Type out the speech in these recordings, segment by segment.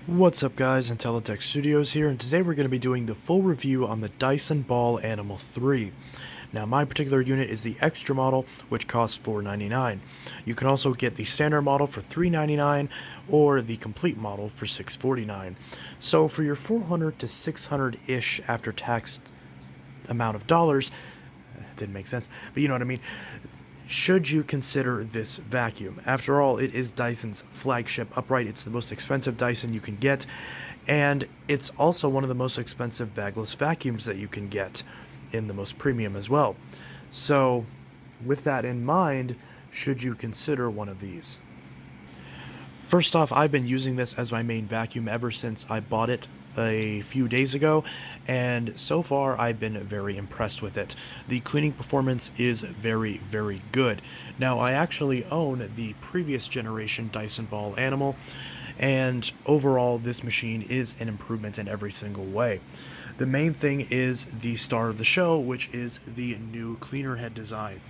What's up guys, Intellitech Studios here, and today we're going to be doing the full review on the Dyson Ball Animal 3. Now my particular unit is the extra model, which costs $4.99. You can also get the standard model for $3.99 or the complete model for $6.49. So for your 400 to 600-ish after tax amount of dollars, didn't make sense, but you know what I mean, should you consider this vacuum? After all, it is Dyson's flagship upright. It's the most expensive Dyson you can get, and it's also one of the most expensive bagless vacuums that you can get in the most premium as well. So, with that in mind, should you consider one of these? First off, I've been using this as my main vacuum ever since I bought it a few days ago, and so far I've been very impressed with it. The cleaning performance is very, very good. Now, I actually own the previous generation Dyson Ball Animal, and overall this machine is an improvement in every single way. The main thing is the star of the show, which is the new cleaner head design.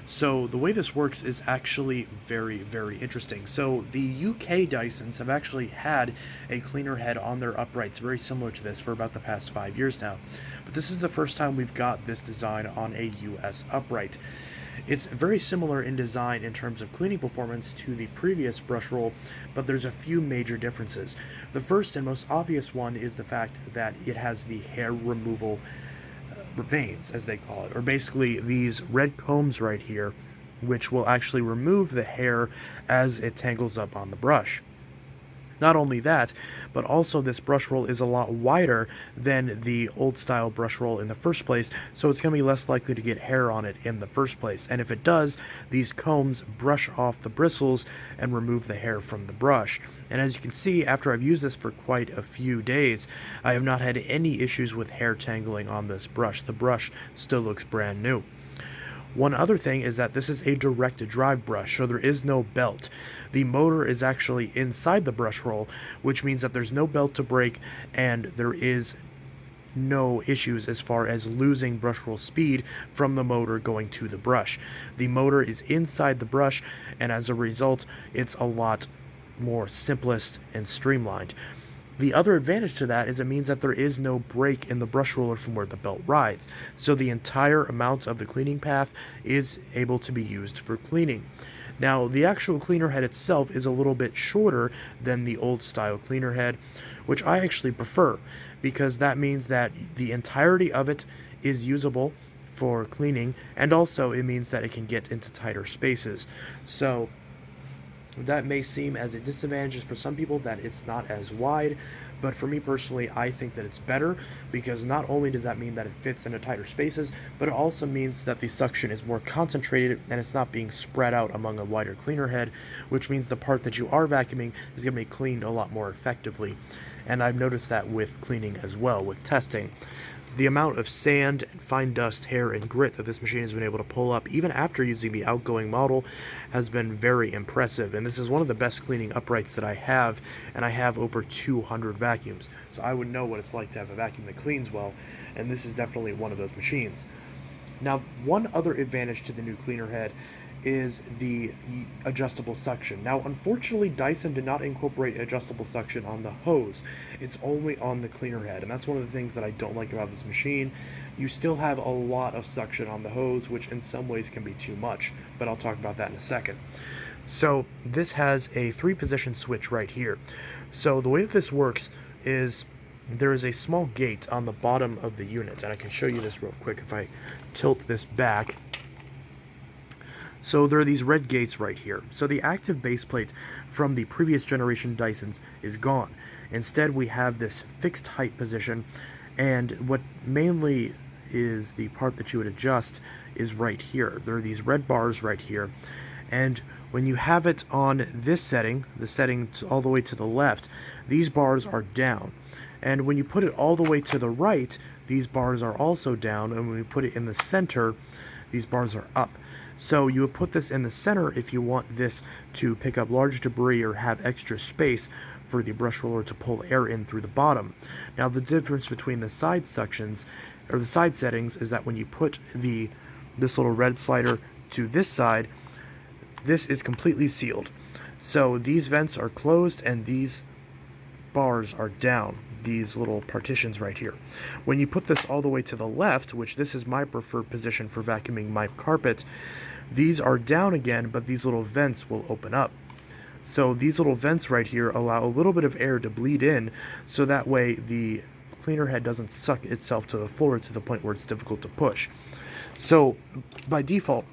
So the way this works is actually very, very interesting. So the UK Dysons have actually had a cleaner head on their uprights very similar to this for about the past 5 years now. But this is the first time we've got this design on a US upright. It's very similar in design in terms of cleaning performance to the previous brush roll, but there's a few major differences. The first and most obvious one is the fact that it has the hair removal veins, as they call it, or basically these red combs right here, which will actually remove the hair as it tangles up on the brush. Not only that, but also this brush roll is a lot wider than the old style brush roll in the first place, so it's going to be less likely to get hair on it in the first place. And if it does, these combs brush off the bristles and remove the hair from the brush. And as you can see, after I've used this for quite a few days, I have not had any issues with hair tangling on this brush. The brush still looks brand new. One other thing is that this is a direct drive brush, so there is no belt. The motor is actually inside the brush roll, which means that there's no belt to break and there is no issues as far as losing brush roll speed from the motor going to the brush. The motor is inside the brush, and as a result, it's a lot more simplest and streamlined. The other advantage to that is it means that there is no break in the brush roller from where the belt rides, so the entire amount of the cleaning path is able to be used for cleaning. Now, the actual cleaner head itself is a little bit shorter than the old style cleaner head, which I actually prefer, because that means that the entirety of it is usable for cleaning, and also it means that it can get into tighter spaces. So that may seem as a disadvantage for some people that it's not as wide, but for me personally, I think that it's better, because not only does that mean that it fits into tighter spaces, but it also means that the suction is more concentrated and it's not being spread out among a wider cleaner head, which means the part that you are vacuuming is going to be cleaned a lot more effectively. And I've noticed that with cleaning as well, with testing. The amount of sand, fine dust, hair, and grit that this machine has been able to pull up, even after using the outgoing model, has been very impressive. And this is one of the best cleaning uprights that I have, and I have over 200 vacuums. So I would know what it's like to have a vacuum that cleans well, and this is definitely one of those machines. Now, one other advantage to the new cleaner head is the adjustable suction. Now, unfortunately, Dyson did not incorporate adjustable suction on the hose. It's only on the cleaner head, and that's one of the things that I don't like about this machine. You still have a lot of suction on the hose, which in some ways can be too much, but I'll talk about that in a second. So, this has a 3-position switch right here. So, the way that this works is there is a small gate on the bottom of the unit, and I can show you this real quick if I tilt this back. So there are these red gates right here. So the active base plate from the previous generation Dysons is gone. Instead, we have this fixed height position, and what mainly is the part that you would adjust is right here. There are these red bars right here, and when you have it on this setting, the setting all the way to the left, these bars are down. And when you put it all the way to the right, these bars are also down, and when you put it in the center, these bars are up. So you would put this in the center if you want this to pick up large debris or have extra space for the brush roller to pull air in through the bottom. Now, the difference between the side sections, or the side settings, is that when you put this little red slider to this side, this is completely sealed. So these vents are closed, and these bars are down, these little partitions right here. When you put this all the way to the left, which this is my preferred position for vacuuming my carpet, these are down again, but these little vents will open up. So these little vents right here allow a little bit of air to bleed in, so that way the cleaner head doesn't suck itself to the floor to the point where it's difficult to push. So by default,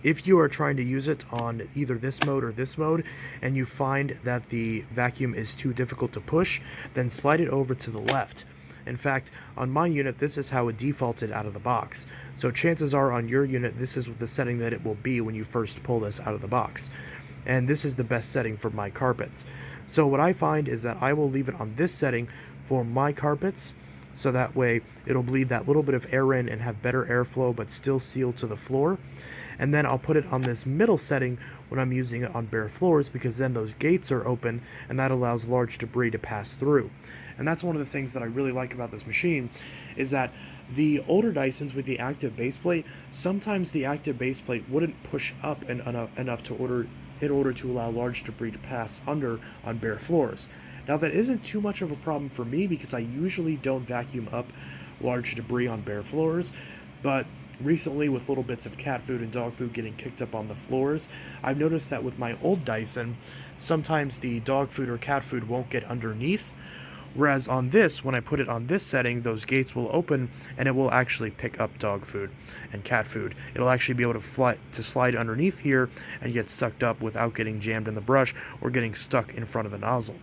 if you are trying to use it on either this mode or this mode, and you find that the vacuum is too difficult to push, then slide it over to the left. In fact, on my unit, this is how it defaulted out of the box. So chances are on your unit, this is the setting that it will be when you first pull this out of the box. And this is the best setting for my carpets. So what I find is that I will leave it on this setting for my carpets, so that way it'll bleed that little bit of air in and have better airflow but still seal to the floor. And then I'll put it on this middle setting when I'm using it on bare floors, because then those gates are open and that allows large debris to pass through. And that's one of the things that I really like about this machine, is that the older Dysons with the active base plate, sometimes the active base plate wouldn't push up enough in order to allow large debris to pass under on bare floors. Now that isn't too much of a problem for me, because I usually don't vacuum up large debris on bare floors, but recently, with little bits of cat food and dog food getting kicked up on the floors, I've noticed that with my old Dyson, sometimes the dog food or cat food won't get underneath, whereas on this, when I put it on this setting, those gates will open and it will actually pick up dog food and cat food. It'll actually be able to slide underneath here and get sucked up without getting jammed in the brush or getting stuck in front of the nozzle.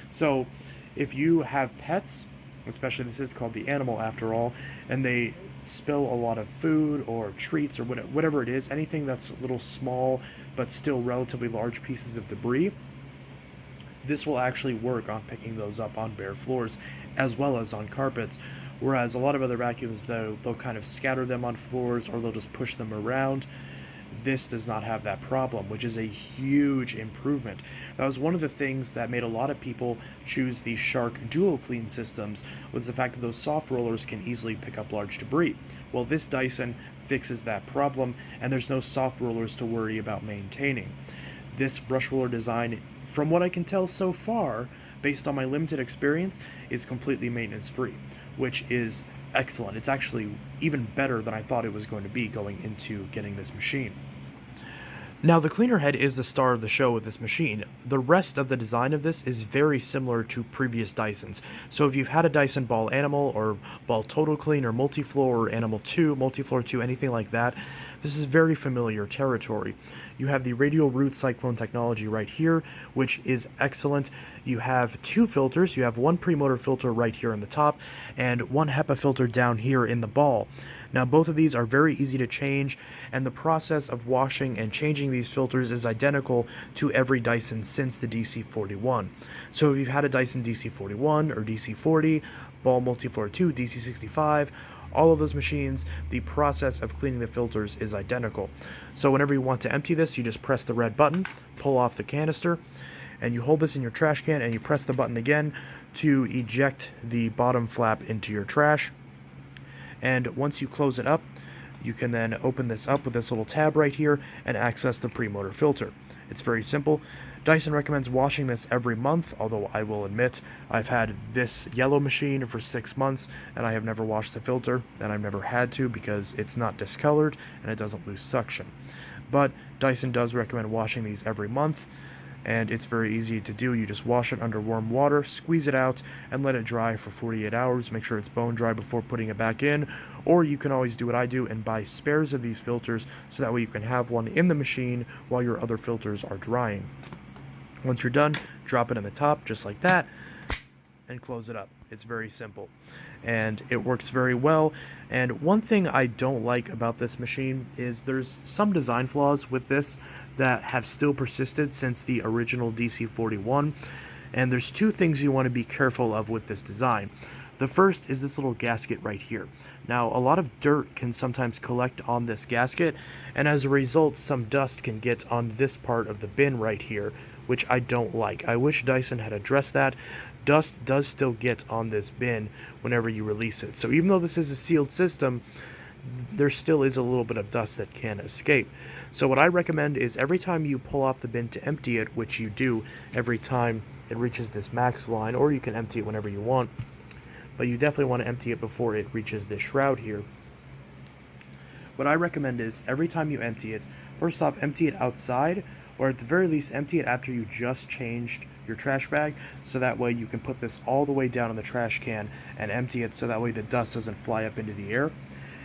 So if you have pets, especially this is called the animal after all, and they spill a lot of food or treats or whatever it is, anything that's little small but still relatively large pieces of debris, this will actually work on picking those up on bare floors as well as on carpets. Whereas a lot of other vacuums, they'll kind of scatter them on floors or they'll just push them around. This does not have that problem, which is a huge improvement. That was one of the things that made a lot of people choose the Shark Duo Clean systems, was the fact that those soft rollers can easily pick up large debris. Well, this Dyson fixes that problem, and there's no soft rollers to worry about maintaining. This brush roller design, from what I can tell so far, based on my limited experience, is completely maintenance-free, which is excellent. It's actually even better than I thought it was going to be going into getting this machine. Now, the cleaner head is the star of the show with this machine. The rest of the design of this is very similar to previous Dysons. So if you've had a Dyson Ball Animal or Ball Total Clean or Multifloor or Animal 2, Multifloor 2, anything like that, this is very familiar territory. You have the radial root cyclone technology right here, which is excellent. You have two filters. You have one premotor filter right here in the top and one HEPA filter down here in the ball. Now, both of these are very easy to change, and the process of washing and changing these filters is identical to every Dyson since the DC41. So if you've had a Dyson DC41 or DC40, Ball Multifloor 2, DC65, all of those machines, the process of cleaning the filters is identical. So whenever you want to empty this, you just press the red button, pull off the canister, and you hold this in your trash can, and you press the button again to eject the bottom flap into your trash. And once you close it up, you can then open this up with this little tab right here and access the premotor filter. It's very simple. Dyson recommends washing this every month, although I will admit I've had this yellow machine for 6 months and I have never washed the filter, and I've never had to because it's not discolored and it doesn't lose suction. But Dyson does recommend washing these every month, and it's very easy to do. You just wash it under warm water, squeeze it out, and let it dry for 48 hours. Make sure it's bone dry before putting it back in, or you can always do what I do and buy spares of these filters, so that way you can have one in the machine while your other filters are drying. Once you're done, drop it in the top, just like that, and close it up. It's very simple, and it works very well. And one thing I don't like about this machine is there's some design flaws with this that have still persisted since the original DC41, and there's two things you want to be careful of with this design. The first is this little gasket right here. Now, a lot of dirt can sometimes collect on this gasket, and as a result, some dust can get on this part of the bin right here, which I don't like. I wish Dyson had addressed that. Dust does still get on this bin whenever you release it. So even though this is a sealed system, there still is a little bit of dust that can escape. So what I recommend is every time you pull off the bin to empty it, which you do every time it reaches this max line, or you can empty it whenever you want. But you definitely want to empty it before it reaches this shroud here. What I recommend is every time you empty it, first off, empty it outside, or at the very least, empty it after you just changed your trash bag, so that way you can put this all the way down in the trash can and empty it so that way the dust doesn't fly up into the air.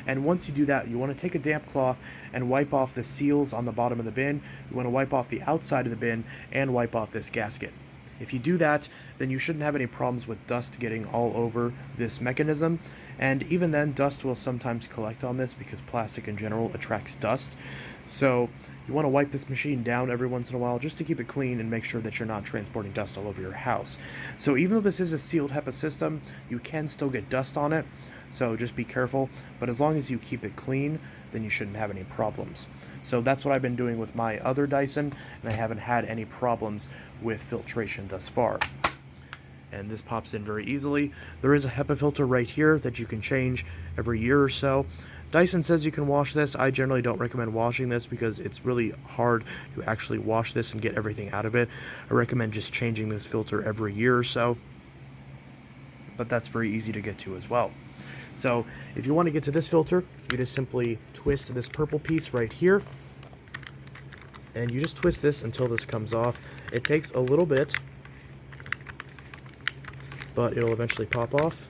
And once you do that, you want to take a damp cloth and wipe off the seals on the bottom of the bin. You want to wipe off the outside of the bin and wipe off this gasket. If you do that, then you shouldn't have any problems with dust getting all over this mechanism. And even then, dust will sometimes collect on this because plastic in general attracts dust. So you want to wipe this machine down every once in a while just to keep it clean and make sure that you're not transporting dust all over your house. So even though this is a sealed HEPA system, you can still get dust on it. So just be careful, but as long as you keep it clean, then you shouldn't have any problems. So that's what I've been doing with my other Dyson, and I haven't had any problems with filtration thus far. And this pops in very easily. There is a HEPA filter right here that you can change every year or so. Dyson says you can wash this. I generally don't recommend washing this because it's really hard to actually wash this and get everything out of it. I recommend just changing this filter every year or so, but that's very easy to get to as well. So if you want to get to this filter, you just simply twist this purple piece right here, and you just twist this until this comes off. It takes a little bit, but it'll eventually pop off.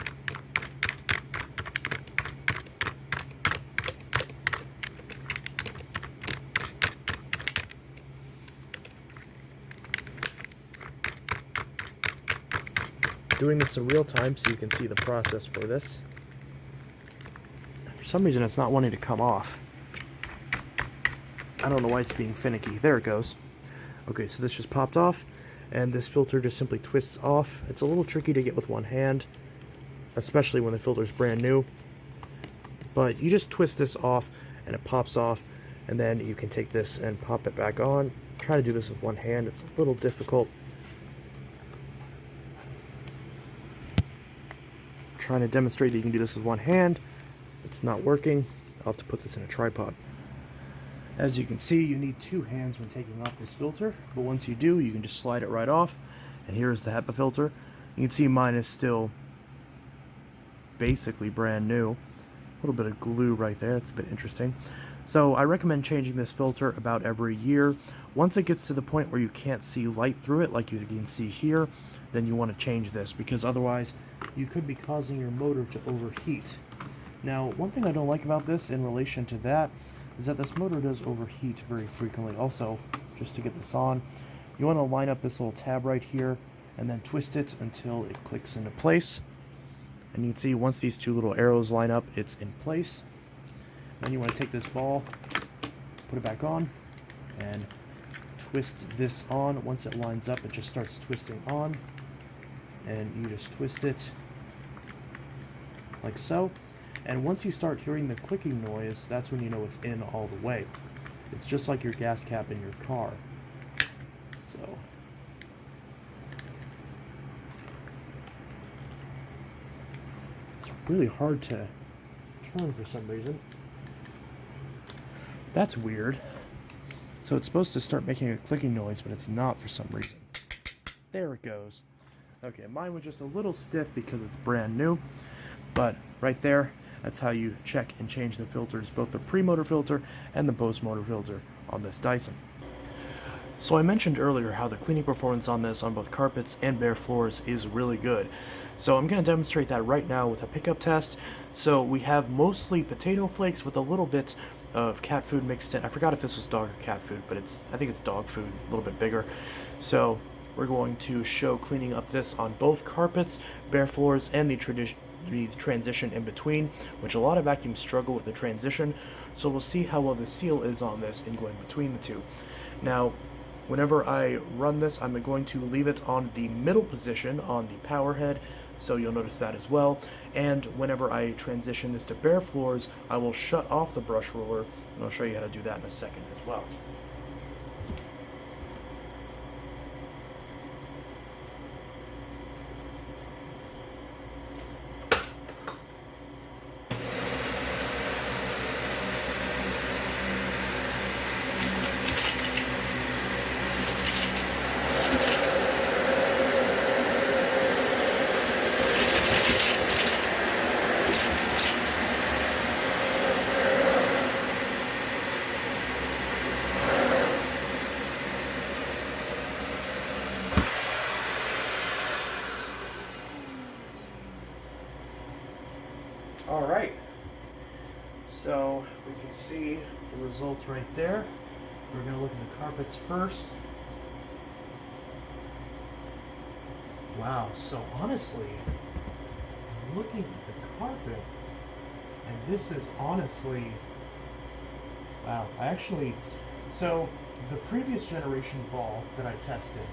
Doing this in real time so you can see the process for this. For some reason it's not wanting to come off. I don't know why it's being finicky. There it goes. Okay, so this just popped off, and this filter just simply twists off. It's a little tricky to get with one hand, especially when the filter's brand new. But you just twist this off and it pops off, and then you can take this and pop it back on. Try to do this with one hand. It's a little difficult. Trying to demonstrate that you can do this with one hand. It's not working. I'll have to put this in a tripod. As you can see, you need two hands when taking off this filter, but once you do, you can just slide it right off. And here's the HEPA filter. You can see mine is still basically brand new. A little bit of glue right there. It's a bit interesting. So I recommend changing this filter about every year. Once it gets to the point where you can't see light through it, like you can see here, then you want to change this, because otherwise you could be causing your motor to overheat. Now, one thing I don't like about this in relation to that is that this motor does overheat very frequently. Also, just to get this on, you want to line up this little tab right here and then twist it until it clicks into place. And you can see once these two little arrows line up, it's in place. Then you want to take this ball, put it back on, and twist this on. Once it lines up, it just starts twisting on, and you just twist it like so. And once you start hearing the clicking noise, that's when you know it's in all the way. It's just like your gas cap in your car. So it's really hard to turn for some reason. That's weird. So it's supposed to start making a clicking noise, but it's not for some reason. There it goes. Okay, mine was just a little stiff because it's brand new, but right there, that's how you check and change the filters, both the pre-motor filter and the post-motor filter on this Dyson. So I mentioned earlier how the cleaning performance on this on both carpets and bare floors is really good. So I'm going to demonstrate that right now with a pickup test. So we have mostly potato flakes with a little bit of cat food mixed in. I forgot if this was dog or cat food, but I think it's dog food, a little bit bigger. So we're going to show cleaning up this on both carpets, bare floors, and the transition in between, which a lot of vacuums struggle with the transition. So we'll see how well the seal is on this and going between the two. Now, whenever I run this, I'm going to leave it on the middle position on the power head, so you'll notice that as well. And whenever I transition this to bare floors, I will shut off the brush roller, and I'll show you how to do that in a second as well. Alright, so we can see the results right there. We're going to look at the carpets first. Wow, so honestly, looking at the carpet, and this is honestly, wow, so the previous generation ball that I tested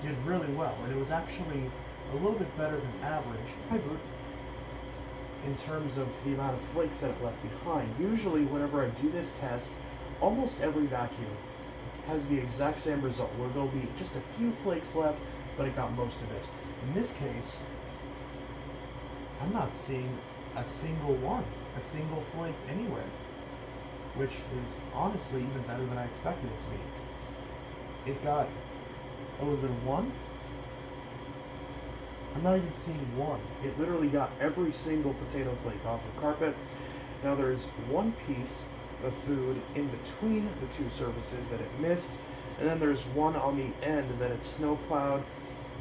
did really well, and it was actually a little bit better than average in terms of the amount of flakes that it left behind. Usually whenever I do this test, almost every vacuum has the exact same result, where there'll be just a few flakes left, but it got most of it. In this case, I'm not seeing a single flake anywhere, which is honestly even better than I expected it to be. It got, was it a 1? I'm not even seeing 1. It literally got every single potato flake off the carpet. Now there's one piece of food in between the two surfaces that it missed, and then there's one on the end that it snow plowed,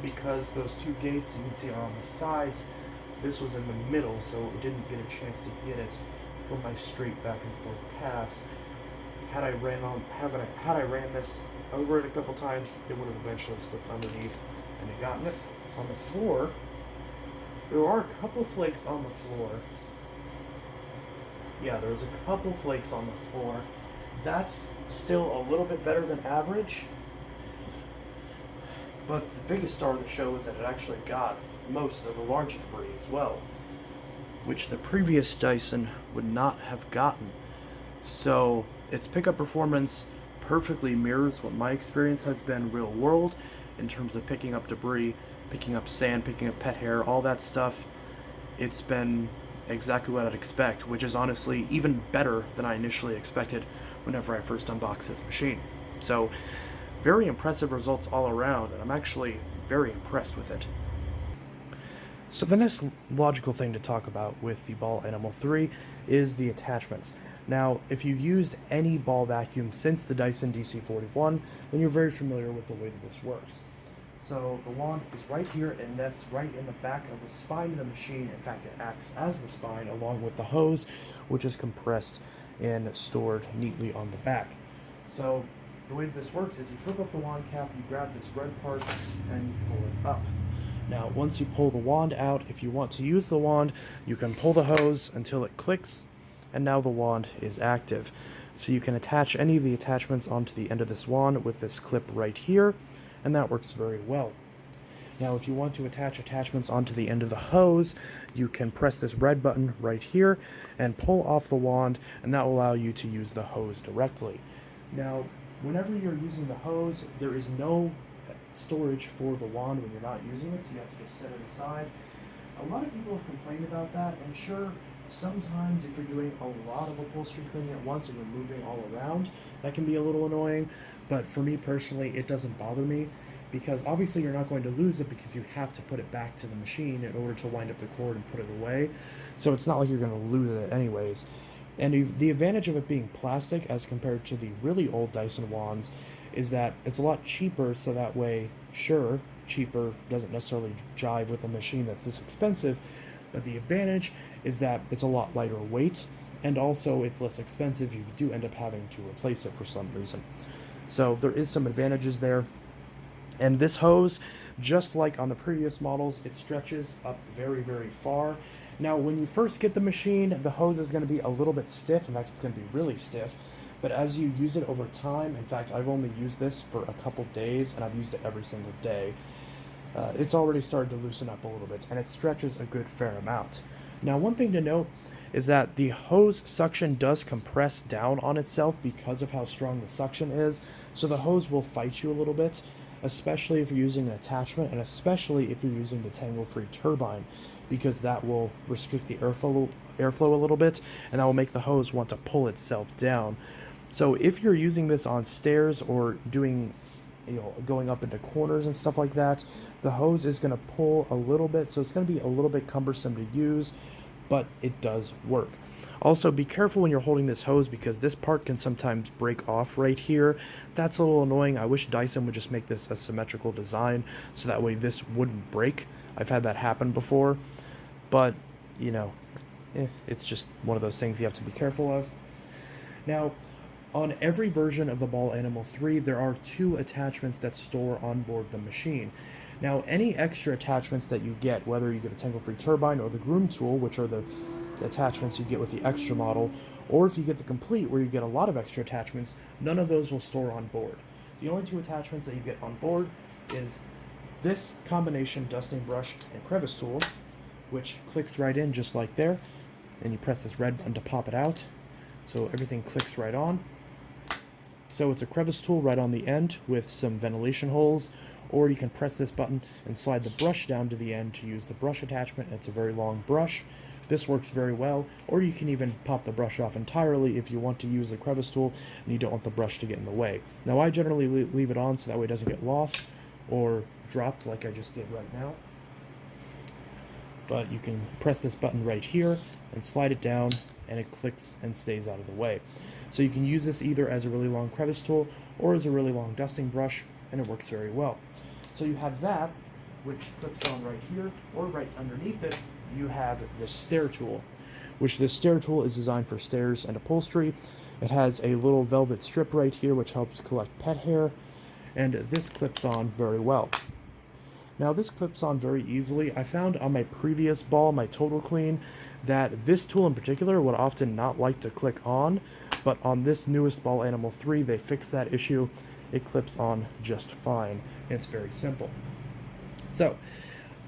because those two gates you can see are on the sides. This was in the middle, so it didn't get a chance to get it from my straight back and forth pass. Had I ran this over it a couple times, it would have eventually slipped underneath and it gotten it. On the floor, there are a couple flakes on the floor. Yeah, there's a couple flakes on the floor. That's still a little bit better than average. But the biggest star of the show is that it actually got most of the large debris as well, which the previous Dyson would not have gotten. So its pickup performance perfectly mirrors what my experience has been real world in terms of picking up debris, picking up sand, picking up pet hair, all that stuff. It's been exactly what I'd expect, which is honestly even better than I initially expected whenever I first unboxed this machine. So very impressive results all around, and I'm actually very impressed with it. So the next logical thing to talk about with the Ball Animal 3 is the attachments. Now, if you've used any ball vacuum since the Dyson DC41, then you're very familiar with the way that this works. So the wand is right here and nests right in the back of the spine of the machine. In fact, it acts as the spine along with the hose, which is compressed and stored neatly on the back. So the way that this works is you flip up the wand cap, you grab this red part, and you pull it up. Now, once you pull the wand out, if you want to use the wand, you can pull the hose until it clicks, and now the wand is active. So you can attach any of the attachments onto the end of this wand with this clip right here, and that works very well. Now, if you want to attach attachments onto the end of the hose, you can press this red button right here and pull off the wand, and that will allow you to use the hose directly. Now, whenever you're using the hose, there is no storage for the wand when you're not using it, so you have to just set it aside. A lot of people have complained about that, and sure, sometimes if you're doing a lot of upholstery cleaning at once and you're moving all around, that can be a little annoying, but for me personally, it doesn't bother me, because obviously you're not going to lose it because you have to put it back to the machine in order to wind up the cord and put it away, so it's not like you're going to lose it anyways. And the advantage of it being plastic as compared to the really old Dyson wands is that it's a lot cheaper, so that way, sure, cheaper doesn't necessarily jive with a machine that's this expensive, but the advantage is that it's a lot lighter weight, and also it's less expensive if you do end up having to replace it for some reason. So there is some advantages there. And this hose, just like on the previous models, it stretches up very, very far. Now, when you first get the machine, the hose is going to be a little bit stiff. In fact, it's going to be really stiff. But as you use it over time, in fact, I've only used this for a couple days, and I've used it every single day, it's already started to loosen up a little bit, and it stretches a good fair amount. Now, one thing to note is that the hose suction does compress down on itself because of how strong the suction is, so the hose will fight you a little bit, especially if you're using an attachment, and especially if you're using the tangle-free turbine, because that will restrict the airflow a little bit, and that will make the hose want to pull itself down. So if you're using this on stairs or doing, going up into corners and stuff like that, the hose is going to pull a little bit, so it's going to be a little bit cumbersome to use, but it does work. Also, be careful when you're holding this hose, because this part can sometimes break off right here. That's a little annoying. I wish Dyson would just make this a symmetrical design, so that way this wouldn't break. I've had that happen before, but, it's just one of those things you have to be careful of. Now, on every version of the Ball Animal 3, there are 2 attachments that store on board the machine. Now, any extra attachments that you get, whether you get a tangle-free turbine or the groom tool, which are the attachments you get with the extra model, or if you get the complete, where you get a lot of extra attachments, none of those will store on board. The only 2 attachments that you get on board is this combination dusting brush and crevice tool, which clicks right in just like there, and you press this red button to pop it out, so everything clicks right on. So it's a crevice tool right on the end with some ventilation holes, or you can press this button and slide the brush down to the end to use the brush attachment. It's a very long brush. This works very well, or you can even pop the brush off entirely if you want to use the crevice tool and you don't want the brush to get in the way. Now I generally leave it on so that way it doesn't get lost or dropped like I just did right now. But you can press this button right here and slide it down and it clicks and stays out of the way. So you can use this either as a really long crevice tool or as a really long dusting brush, and it works very well. So you have that, which clips on right here, or right underneath it, you have the stair tool, which this stair tool is designed for stairs and upholstery. It has a little velvet strip right here, which helps collect pet hair, and this clips on very well. Now this clips on very easily. I found on my previous ball, my Total Clean, that this tool in particular would often not like to click on, but on this newest Ball Animal 3, they fixed that issue. It clips on just fine, and it's very simple. So,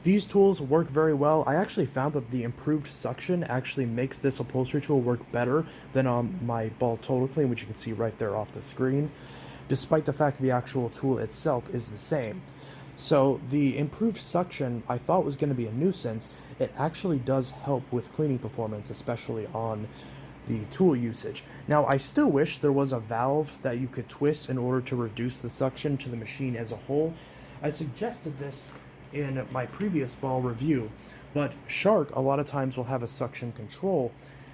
these tools work very well. I actually found that the improved suction actually makes this upholstery tool work better than on my Ball Total Clean, which you can see right there off the screen, despite the fact that the actual tool itself is the same. So the improved suction I thought was going to be a nuisance. It actually does help with cleaning performance, especially on the tool usage. Now I still wish there was a valve that you could twist in order to reduce the suction to the machine as a whole. I suggested this in my previous ball review, but Shark a lot of times will have a suction control,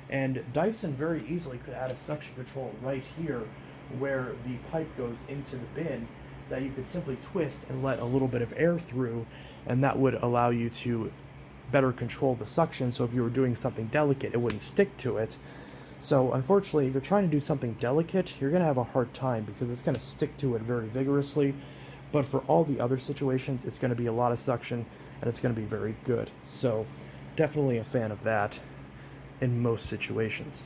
and Dyson very easily could add a suction control right here where the pipe goes into the bin that you could simply twist and let a little bit of air through, and that would allow you to better control the suction, so if you were doing something delicate, it wouldn't stick to it. So unfortunately, if you're trying to do something delicate, you're going to have a hard time because it's going to stick to it very vigorously. But for all the other situations, it's going to be a lot of suction, and it's going to be very good. So definitely a fan of that in most situations.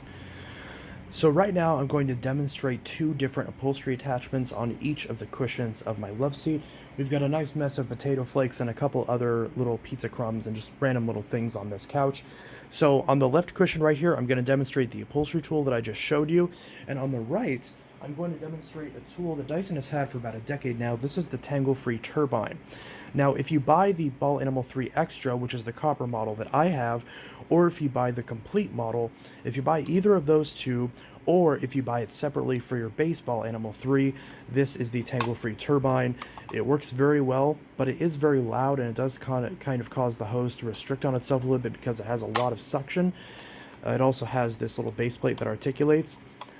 So right now I'm going to demonstrate 2 different upholstery attachments on each of the cushions of my love seat. We've got a nice mess of potato flakes and a couple other little pizza crumbs and just random little things on this couch. So on the left cushion right here, I'm going to demonstrate the upholstery tool that I just showed you. And on the right, I'm going to demonstrate a tool that Dyson has had for about a decade now. This is the tangle-free turbine. Now, if you buy the Ball Animal 3 Extra, which is the copper model that I have, or if you buy the complete model, if you buy either of those 2, or if you buy it separately for your base Ball Animal 3, this is the tangle-free turbine. It works very well, but it is very loud, and it does kind of cause the hose to restrict on itself a little bit because it has a lot of suction. It also has this little base plate that articulates.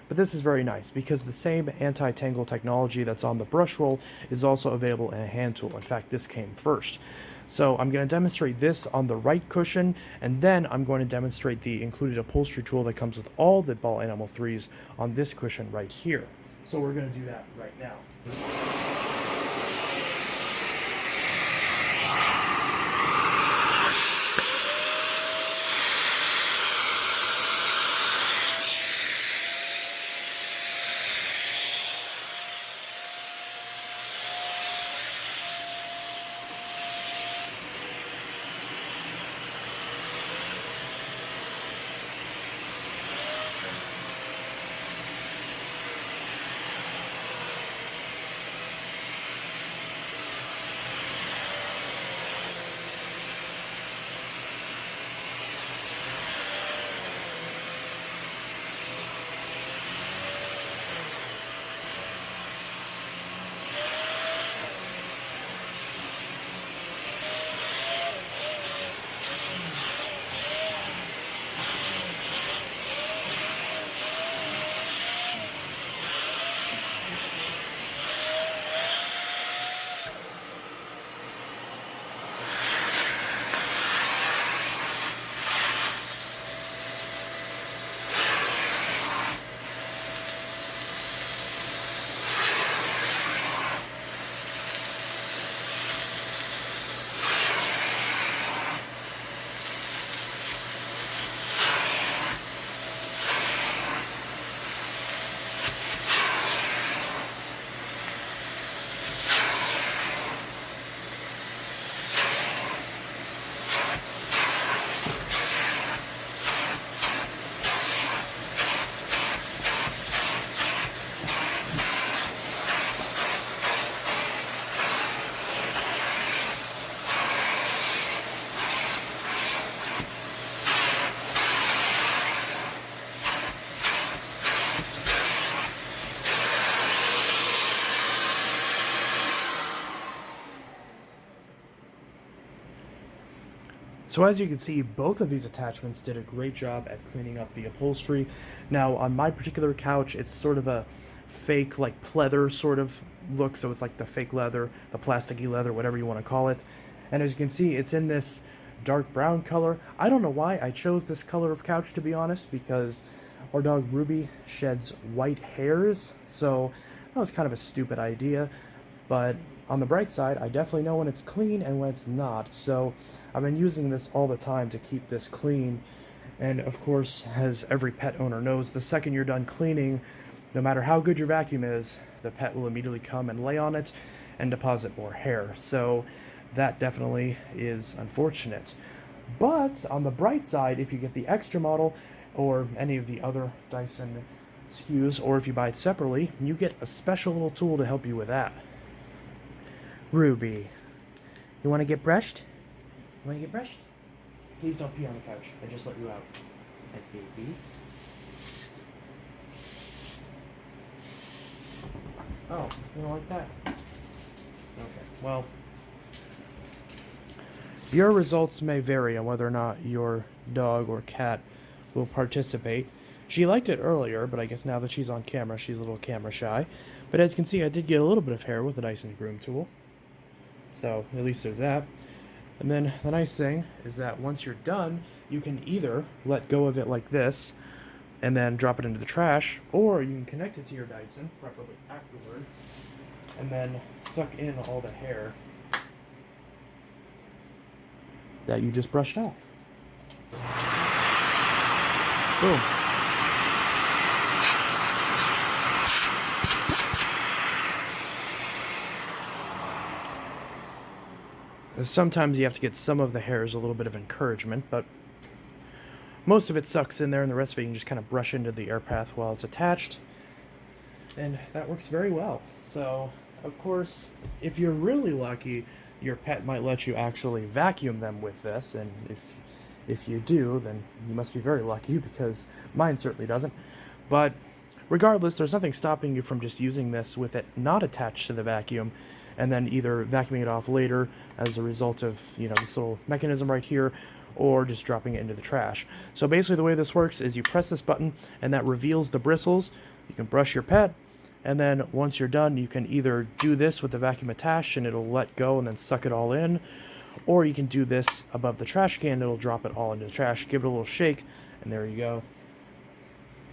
But this is very nice because the same anti-tangle technology that's on the brush roll is also available in a hand tool. In fact, this came first. So I'm going to demonstrate this on the right cushion, and then I'm going to demonstrate the included upholstery tool that comes with all the Ball Animal 3s on this cushion right here. So we're going to do that right now. So as you can see, both of these attachments did a great job at cleaning up the upholstery. Now on my particular couch, it's sort of a fake like pleather sort of look, so it's like the fake leather, the plasticky leather, whatever you want to call it. And as you can see, it's in this dark brown color. I don't know why I chose this color of couch, to be honest, because our dog Ruby sheds white hairs, so that was kind of a stupid idea. But on the bright side, I definitely know when it's clean and when it's not, so I've been using this all the time to keep this clean. And of course, as every pet owner knows, the second you're done cleaning, no matter how good your vacuum is, the pet will immediately come and lay on it and deposit more hair. So that definitely is unfortunate. But on the bright side, if you get the extra model or any of the other Dyson SKUs, or if you buy it separately, you get a special little tool to help you with that. Ruby, you want to get brushed? You want to get brushed? Please don't pee on the couch. I just let you out. And baby. Oh, you don't like that? Okay, well, your results may vary on whether or not your dog or cat will participate. She liked it earlier, but I guess now that she's on camera, she's a little camera shy. But as you can see, I did get a little bit of hair with the Dyson Groom tool. So at least there's that. And then the nice thing is that once you're done, you can either let go of it like this and then drop it into the trash, or you can connect it to your Dyson, preferably afterwards, and then suck in all the hair that you just brushed off. Boom. Sometimes you have to get some of the hairs a little bit of encouragement, but most of it sucks in there, and the rest of it you can just kind of brush into the air path while it's attached, and that works very well. So, of course, if you're really lucky, your pet might let you actually vacuum them with this, and if you do, then you must be very lucky, because mine certainly doesn't. But regardless, there's nothing stopping you from just using this with it not attached to the vacuum, and then either vacuuming it off later as a result of, this little mechanism right here, or just dropping it into the trash. So basically the way this works is you press this button and that reveals the bristles. You can brush your pet, and then once you're done, you can either do this with the vacuum attached and it'll let go and then suck it all in, or you can do this above the trash can, it'll drop it all into the trash, give it a little shake, and there you go.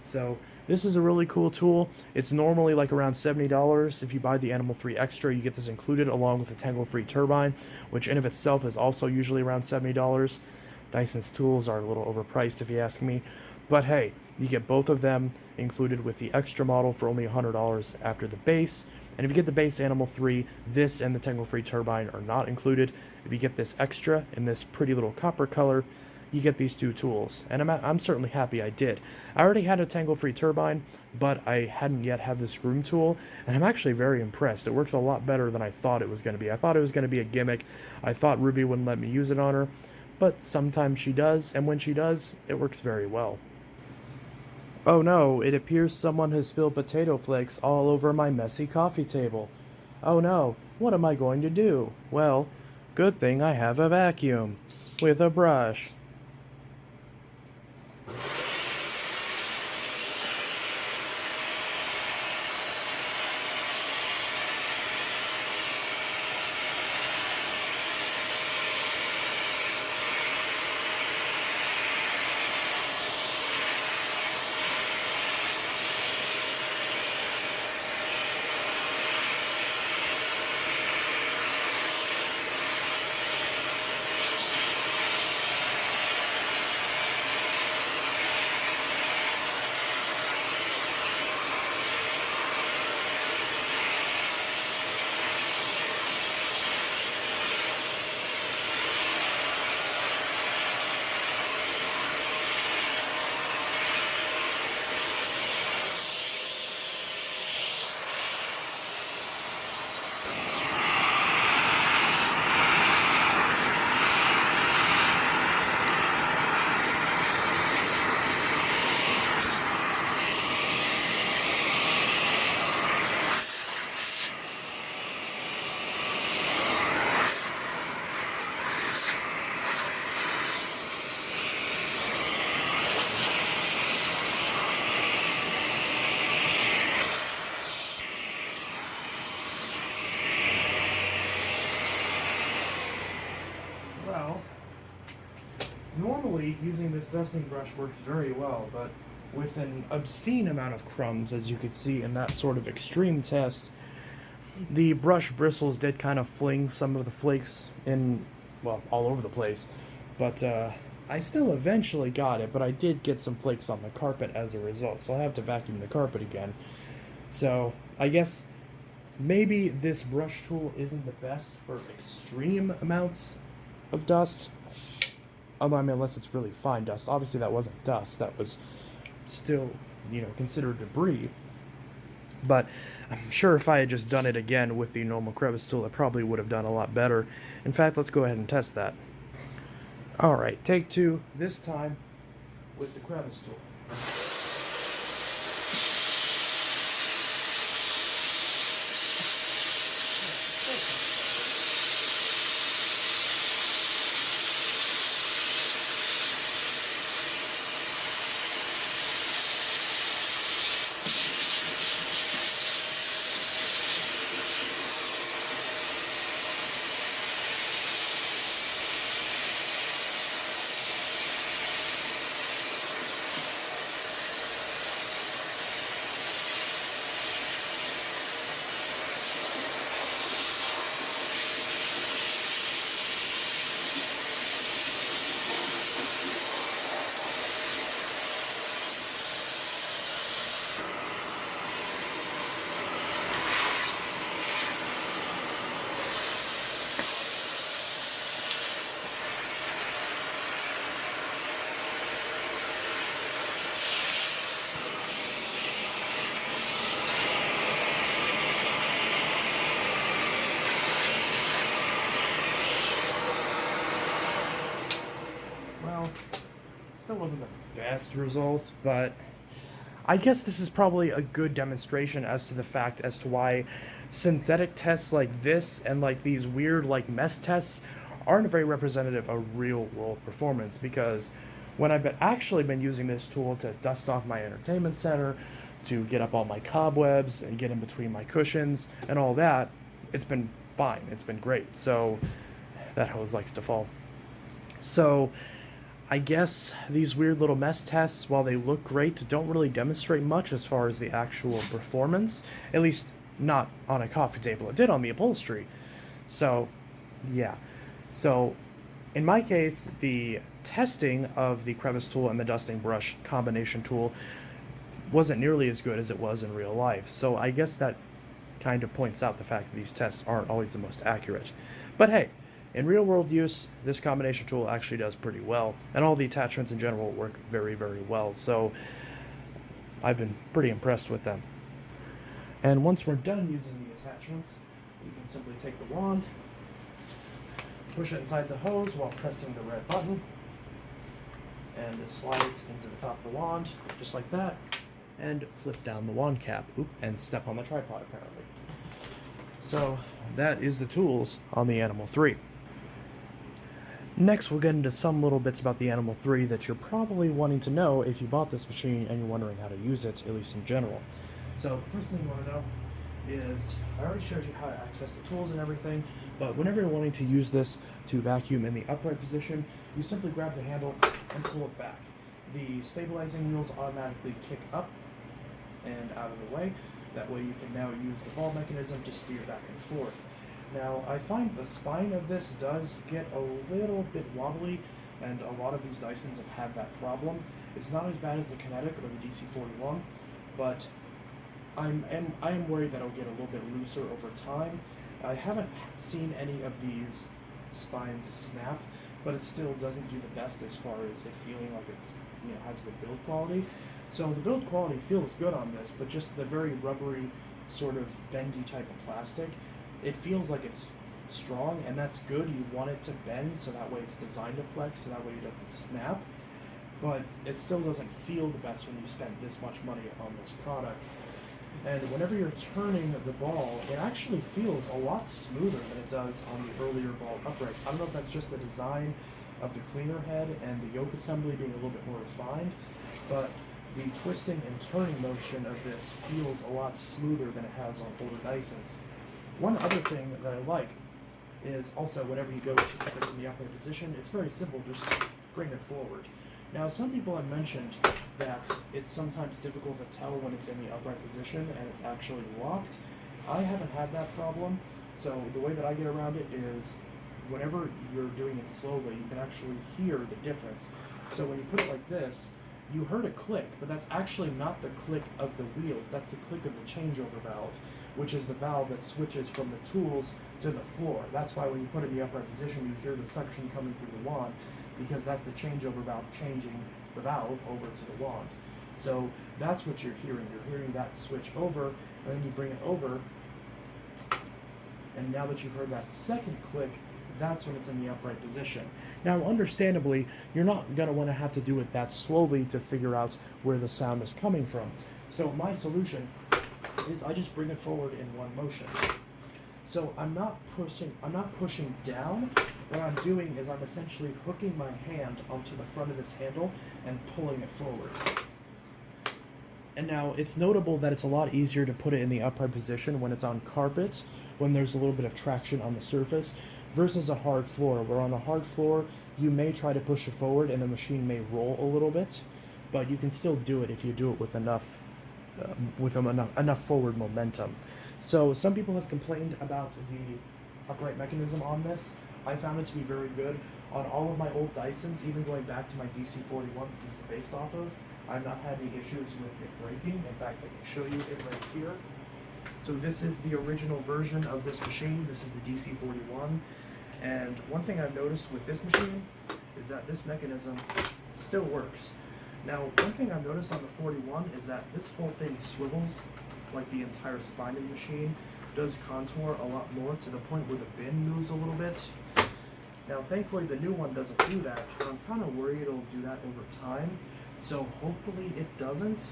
So this is a really cool tool. It's normally like around $70. If you buy the Animal 3 Extra, you get this included along with the tangle-free turbine, which in of itself is also usually around $70. Dyson's tools are a little overpriced if you ask me. But hey, you get both of them included with the Extra model for only $100 after the base. And if you get the base Animal 3, this and the tangle-free turbine are not included. If you get this Extra in this pretty little copper color, you get these two tools, and I'm certainly happy I did. I already had a tangle-free turbine, but I hadn't yet had this room tool, and I'm actually very impressed. It works a lot better than I thought it was going to be. I thought it was going to be a gimmick. I thought Ruby wouldn't let me use it on her, but sometimes she does, and when she does, it works very well. Oh no, it appears someone has spilled potato flakes all over my messy coffee table. Oh no, what am I going to do? Well, good thing I have a vacuum with a brush. Well, normally using this dusting brush works very well, but with an obscene amount of crumbs, as you could see in that sort of extreme test, the brush bristles did kind of fling some of the flakes in, well, all over the place. But I still eventually got it, but I did get some flakes on the carpet as a result, so I'll have to vacuum the carpet again. So I guess maybe this brush tool isn't the best for extreme amounts of dust. Although, I mean, unless it's really fine dust. Obviously, that wasn't dust. That was still, considered debris. But I'm sure if I had just done it again with the normal crevice tool, it probably would have done a lot better. In fact, let's go ahead and test that. Alright, take two, this time with the crevice tool. Well, still wasn't the best results, but I guess this is probably a good demonstration as to the fact as to why synthetic tests like this and like these weird like mess tests aren't very representative of real world performance, because when I've actually been using this tool to dust off my entertainment center, to get up all my cobwebs and get in between my cushions and all that, it's been fine. It's been great. So that hose likes to fall. So I guess these weird little mess tests, while they look great, don't really demonstrate much as far as the actual performance. At least not on a coffee table. It did on the upholstery. So, yeah. So, in my case, the testing of the crevice tool and the dusting brush combination tool wasn't nearly as good as it was in real life. So I guess that kind of points out the fact that these tests aren't always the most accurate. But hey, in real world use, this combination tool actually does pretty well, and all the attachments in general work very, very well, so I've been pretty impressed with them. And once we're done using the attachments, you can simply take the wand, push it inside the hose while pressing the red button, and just slide it into the top of the wand, just like that, and flip down the wand cap, and step on the tripod apparently. So that is the tools on the Animal 3. Next, we'll get into some little bits about the Animal 3 that you're probably wanting to know if you bought this machine and you're wondering how to use it, at least in general. So, the first thing you want to know is, I already showed you how to access the tools and everything, but whenever you're wanting to use this to vacuum in the upright position, you simply grab the handle and pull it back. The stabilizing wheels automatically kick up and out of the way. That way you can now use the ball mechanism to steer back and forth. Now, I find the spine of this does get a little bit wobbly, and a lot of these Dysons have had that problem. It's not as bad as the Kinetic or the DC-41, but I am worried that it'll get a little bit looser over time. I haven't seen any of these spines snap, but it still doesn't do the best as far as it feeling like it's, has good build quality. So the build quality feels good on this, but just the very rubbery, sort of bendy type of plastic, it feels like it's strong, and that's good. You want it to bend, so that way it's designed to flex, so that way it doesn't snap. But it still doesn't feel the best when you spend this much money on this product. And whenever you're turning the ball, it actually feels a lot smoother than it does on the earlier ball uprights. I don't know if that's just the design of the cleaner head and the yoke assembly being a little bit more refined, but the twisting and turning motion of this feels a lot smoother than it has on older Dysons. One other thing that I like is also whenever you go to put this in the upright position, it's very simple, just bring it forward. Now, some people have mentioned that it's sometimes difficult to tell when it's in the upright position and it's actually locked. I haven't had that problem, so the way that I get around it is whenever you're doing it slowly, you can actually hear the difference. So when you put it like this, you heard a click, but that's actually not the click of the wheels, that's the click of the changeover valve, which is the valve that switches from the tools to the floor. That's why when you put it in the upright position, you hear the suction coming through the wand, because that's the changeover valve changing the valve over to the wand. So that's what you're hearing. You're hearing that switch over, and then you bring it over, and now that you've heard that second click, that's when it's in the upright position. Now, understandably, you're not going to want to have to do it that slowly to figure out where the sound is coming from. So my solution is I just bring it forward in one motion. So I'm not pushing down. What I'm doing is I'm essentially hooking my hand onto the front of this handle and pulling it forward. And now it's notable that it's a lot easier to put it in the upright position when it's on carpet, when there's a little bit of traction on the surface, versus a hard floor, where on a hard floor you may try to push it forward and the machine may roll a little bit, but you can still do it if you do it with enough forward momentum. So some people have complained about the upright mechanism on this. I found it to be very good. On all of my old Dysons, even going back to my DC41 that this is based off of, I've not had any issues with it breaking. In fact, I can show you it right here. So this is the original version of this machine. This is the DC41. And one thing I've noticed with this machine is that this mechanism still works. Now, one thing I've noticed on the 41 is that this whole thing swivels, like the entire spine of the machine, does contour a lot more to the point where the bin moves a little bit. Now, thankfully, the new one doesn't do that, but I'm kind of worried it'll do that over time. So hopefully it doesn't.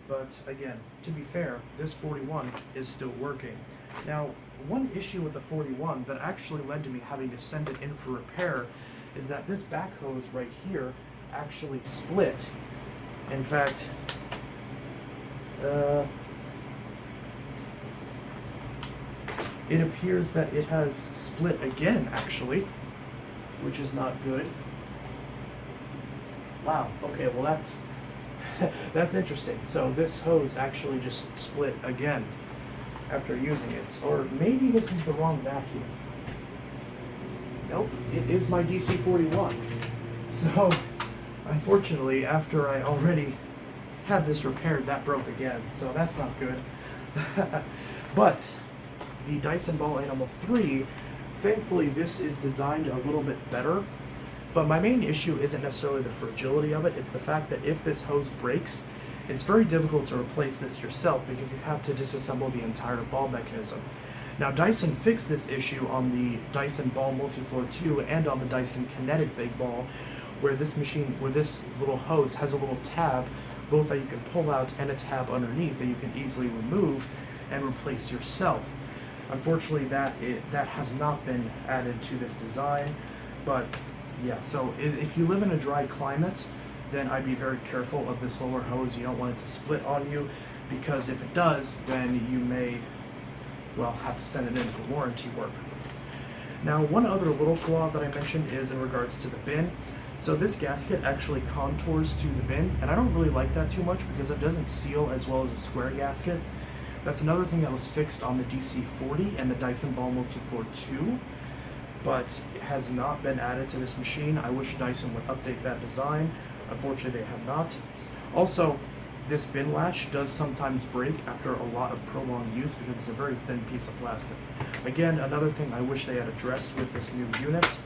But again, to be fair, this 41 is still working. Now, one issue with the 41 that actually led to me having to send it in for repair is that this back hose right here actually split. In fact, it appears that it has split again, actually, which is not good. Wow, okay, well that's that's interesting. So this hose actually just split again after using it. Or maybe this is the wrong vacuum. Nope, it is my DC41. So, unfortunately, after I already had this repaired, that broke again. So that's not good. But the Dyson Ball Animal 3, thankfully this is designed a little bit better. But my main issue isn't necessarily the fragility of it, it's the fact that if this hose breaks, it's very difficult to replace this yourself because you have to disassemble the entire ball mechanism. Now, Dyson fixed this issue on the Dyson Ball Multifloor 2 and on the Dyson Kinetic Big Ball, where this little hose has a little tab, both that you can pull out and a tab underneath that you can easily remove and replace yourself. Unfortunately, that has not been added to this design, but yeah, so if you live in a dry climate, then I'd be very careful of this lower hose. You don't want it to split on you, because if it does, then you may, well, have to send it in for warranty work. Now, one other little flaw that I mentioned is in regards to the bin. So this gasket actually contours to the bin, and I don't really like that too much because it doesn't seal as well as a square gasket. That's another thing that was fixed on the DC40 and the Dyson Ball Multifloor 2. But it has not been added to this machine. I wish Dyson would update that design. Unfortunately, they have not. Also, this bin latch does sometimes break after a lot of prolonged use because it's a very thin piece of plastic. Again, another thing I wish they had addressed with this new unit,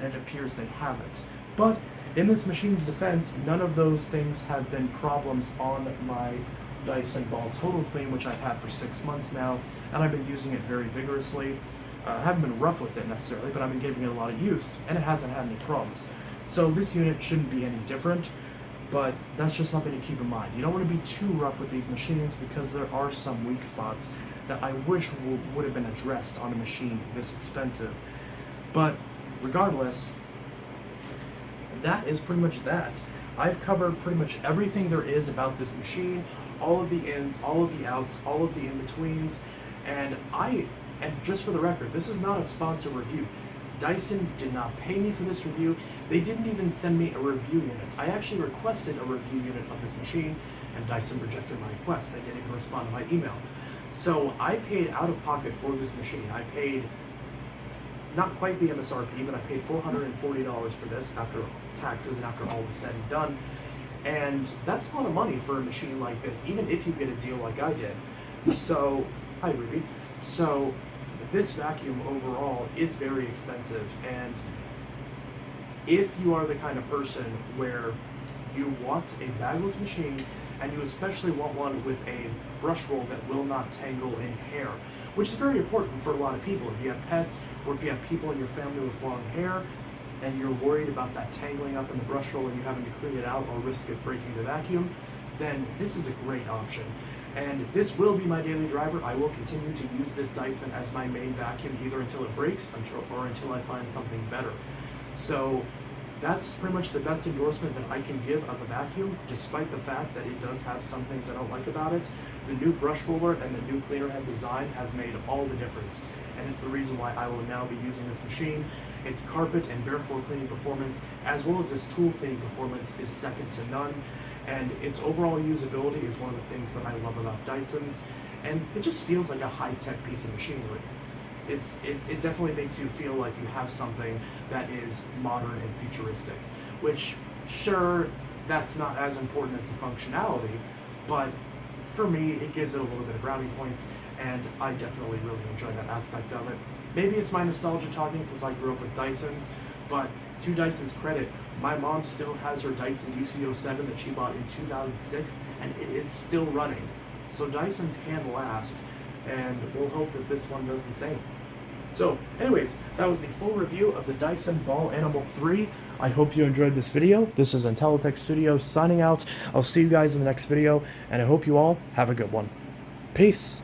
and it appears they haven't. But in this machine's defense, none of those things have been problems on my Dyson Ball Total Clean, which I've had for 6 months now, and I've been using it very vigorously. I haven't been rough with it necessarily, but I've been giving it a lot of use, and it hasn't had any problems. So this unit shouldn't be any different, but that's just something to keep in mind. You don't want to be too rough with these machines because there are some weak spots that I wish would have been addressed on a machine this expensive. But regardless, that is pretty much that. I've covered pretty much everything there is about this machine, all of the ins, all of the outs, all of the in-betweens, and I And just for the record, this is not a sponsor review. Dyson did not pay me for this review. They didn't even send me a review unit. I actually requested a review unit of this machine, and Dyson rejected my request. They didn't even respond to my email. So I paid out of pocket for this machine. I paid not quite the MSRP, but I paid $440 for this after taxes and after all was said and done. And that's a lot of money for a machine like this, even if you get a deal like I did. So, hi Ruby. So, this vacuum overall is very expensive, and if you are the kind of person where you want a bagless machine, and you especially want one with a brush roll that will not tangle in hair, which is very important for a lot of people. If you have pets, or if you have people in your family with long hair, and you're worried about that tangling up in the brush roll and you having to clean it out or risk it breaking the vacuum, then this is a great option. And this will be my daily driver. I will continue to use this Dyson as my main vacuum either until it breaks or until I find something better. So that's pretty much the best endorsement that I can give of a vacuum, despite the fact that it does have some things I don't like about it. The new brush roller and the new cleaner head design has made all the difference, and it's the reason why I will now be using this machine. Its carpet and bare floor cleaning performance, as well as its tool cleaning performance, is second to none. And its overall usability is one of the things that I love about Dysons, and it just feels like a high-tech piece of machinery. It definitely makes you feel like you have something that is modern and futuristic, which, sure, that's not as important as the functionality, but for me, it gives it a little bit of brownie points, and I definitely really enjoy that aspect of it. Maybe it's my nostalgia talking since I grew up with Dysons, but to Dyson's credit, my mom still has her Dyson UC07 that she bought in 2006, and it is still running. So Dysons can last, and we'll hope that this one does the same. So, anyways, that was the full review of the Dyson Ball Animal 3. I hope you enjoyed this video. This is Intellitech Studios signing out. I'll see you guys in the next video, and I hope you all have a good one. Peace!